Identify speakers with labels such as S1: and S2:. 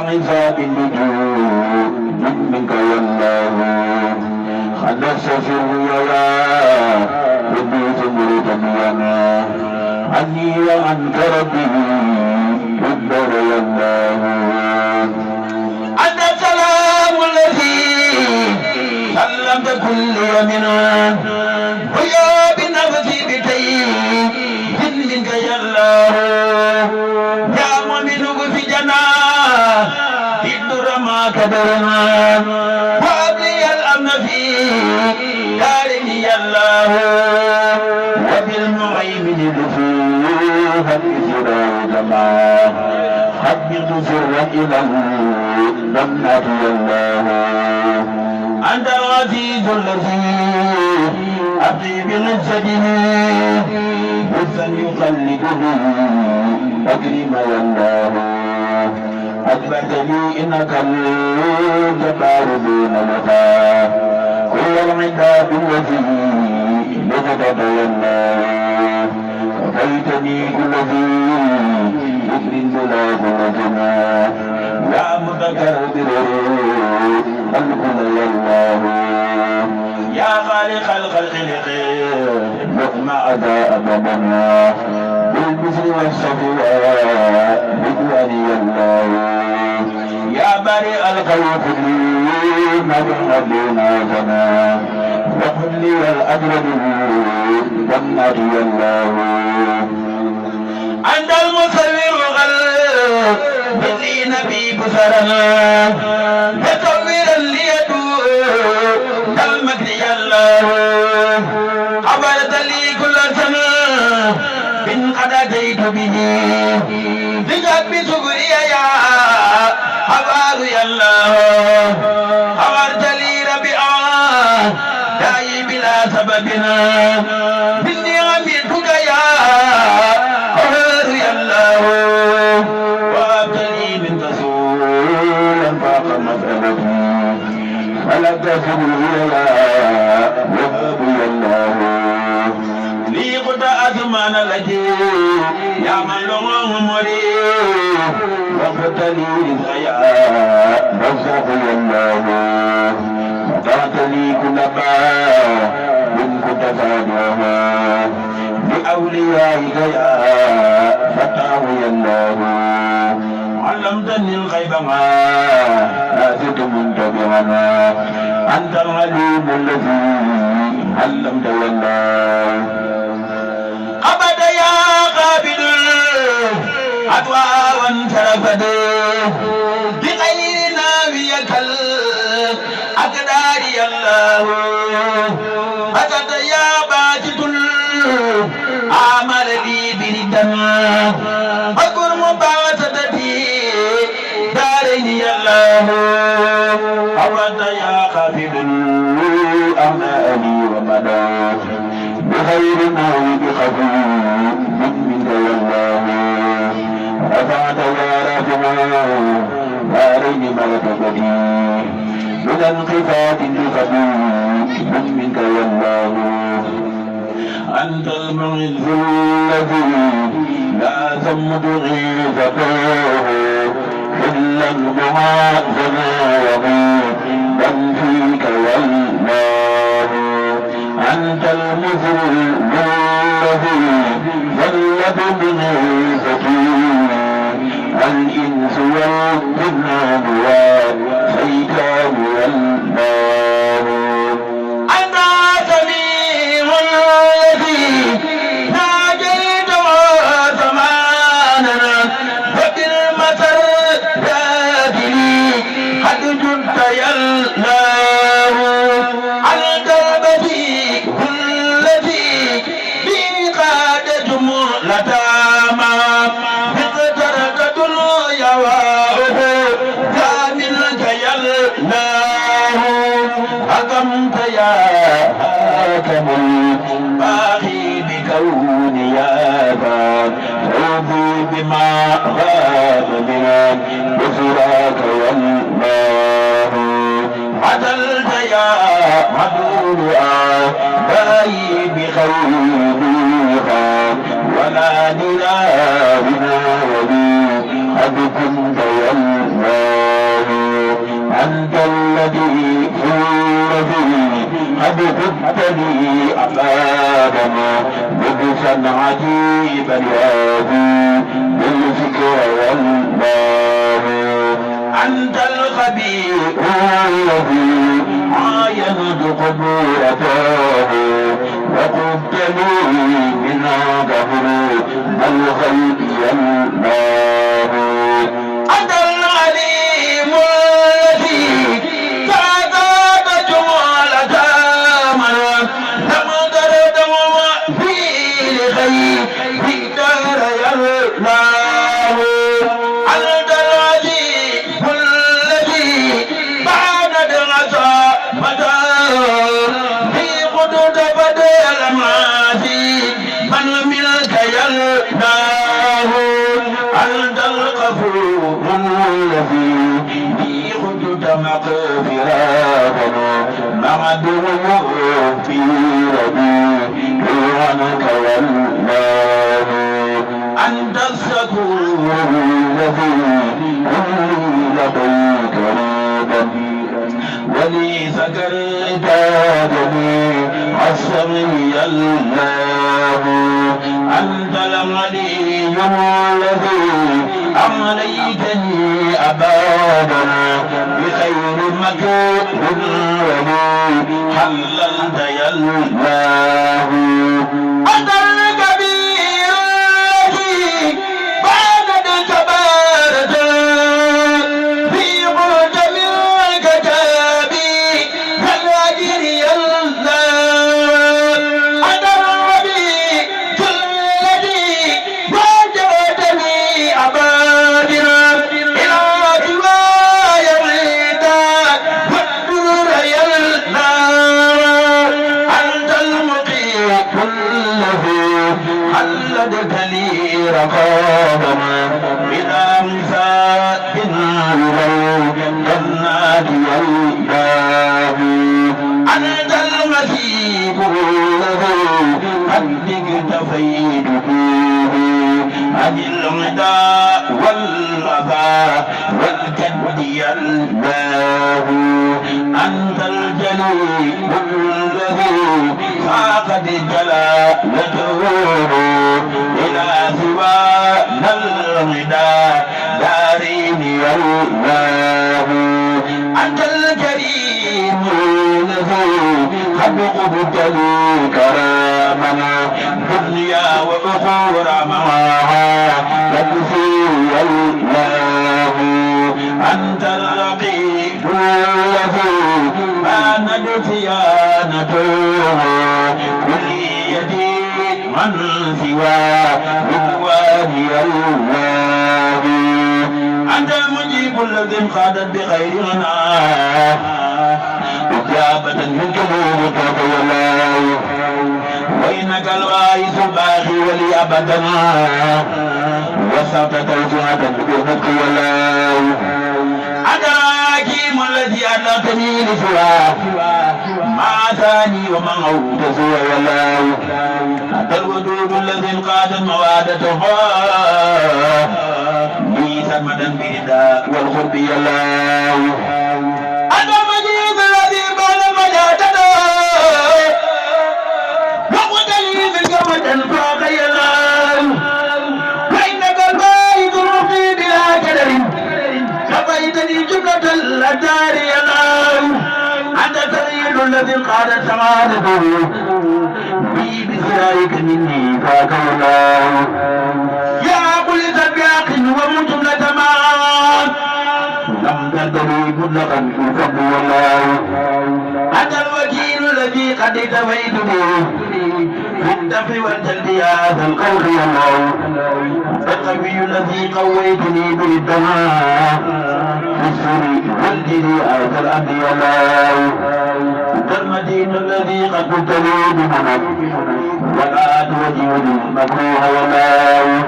S1: عذاب النجوم منك والله خلص في الرياء ربي ثمرة ينا عني وعنك ربي ربنا يا الله أنت السلام الذي سلمت كل يمنا ويا بنفسي بتيه منك يا الله يا مؤمن في جنة الدر ما كبرنا وابلي الأمن في دارني يا الله وبالمعيمن لفوها بسراء جماع حبض سرا إلى الجنة يا الله أنت العزيز الذي أبدي بنجده بثا يقلده أكرم يا الله أثبتني إنك الجبار دون وفاء كل العتاب الذي لقد يا الله وكيتني كل ذي ذكر بلا خلقنا يا متكبر الكل يا الله يا خالق الخلق لقم أداء أبدنا بالبذل والصفواء بدواني يا الله يا بارئ الخلق مدح دون زمان وقل لي الأجر بالجنة يا الله أنت المصور بالذي نبي بصرنا مصورا ليدور كالمجد يا الله عبرت لي كل سنة من قد أتيت به لجد بسكري يا عباد يا الله عبرت لي ربيعا داعي بلا سببنا بالنعم منك يا عباد يا الله وابتلي من رسولا فاق مسألتي فلا تكن يا وهاب يا الله لي قد أزمان لكي يا من لغم مريد وقتلي رزقيا رزق يا الله فتحت لي كل باب من كنت فادها لأوليائك يا فتاه يا الله علمتني الغيب ما لازلت منتبهنا أنت العليم الذي علمت يا الله أبدا يا قابل أدواء وانصرفت بغير ناويك الأقدار يا الله أتت يا باسط الأعمال لي بردنا أذكر مباسطتي دارين يا الله أبدا يا خافض أعمالي ومدى بخير نوي بخفي منك يا الله رفعت يا رافع دارين ملك بدي من انقفاض بخفي منك يا الله أنت المعز الذي لا تمت غيظته إلا المعاذنا وغيظا فيك والله أنت المذل الذي ظلت بغيظتي الإنس والجنان والشيطان والنار أنت سميع الذي ناجيت زماننا وبالمسر ذاتي قد جدت يا الله أنت البديع الذي به قاد جملة ما اقترت دنيا كاملك يا الله حكمت يا حاكم الباقي بكوني يا ذا فوضي بما غاب بنا بصراك يا الله عدلت يا عدول آبائي بخيرها ولا نلا بنا ولي قد كنت يا الله قد كنت لي أبادنا لبسا عجيبا يهدي بالفكر والباب أنت الخبير الذي عاينت قبورته وقلت لي من قبر الخلق ينباب أنت العليم الذي تعذب جمالة من لم تردم في لخير في دار يرناه أنت العزيز الذي بعد العصا مدى في خدود بدل المعاصي من منك يرناه أنت الغفور الذي في خدود مغفراتنا مع دموع في ربيعك والله أنت الشكور الذي لديك ريبا ولي سكرت جميع السمي الله أنت الغني الذي أمليتني أبدا بخير مكروه ولي حللت يا الله أنت الكبير الذي بعد كبارة في معجم الكتاب كالأجر يا الله أنت الربيع الذي وجدتني أبادنا إلى سواي العيدان والدور يا الله أنت المقيم الذي حلدت لي رقابنا إلى مساء جنات الله أنت المسيب الذي قد اكتفيت فيه عن الغداء والغباء والكد يا الله أنت الجليل الذي فاقد جلالته إلى سوانا الغداء دارين يا الله أنت الكريم الذي قد قبت لي كرامنا دنيا وأخرى معها تكفي يا الله أنت الرقيب الذي بانت صيانته كليتي من سوى رضوان يا الله أنت المجيب الذي انقادت بخيرنا إجابة من كلمك يا الله وإنك الوارث الباقي ولي أبدنا وسعت توسعة بإذنك يا الله أنت الحكيم الذي أدركني لسواه ما ثاني ومن عود سوى يا الله أنت الودود الذي انقاد موادته لي سرمدا برداء والقرب يا الله أنت المجيد الذي بان مجادته وقت لي في الجمد فاق يا الله وإنك البائد الرفيع بلا كدر كفيتني جملة الأدار يا الله أنت السيد الذي قادت سمانته بي بسرائك مني فاك الله يا كل سبياق ومجملة مان لم تدري مطلقا في الفضل والله أنت الوكيل الذي قد تفيته في الدفع والجلد يا ذا القول يا الله القوي الذي قويتني بالدماء في السر والجد آية الأمر يا الله أنت المدين الذي قد كنت لي بمنك ولا توجه المكروه يا الله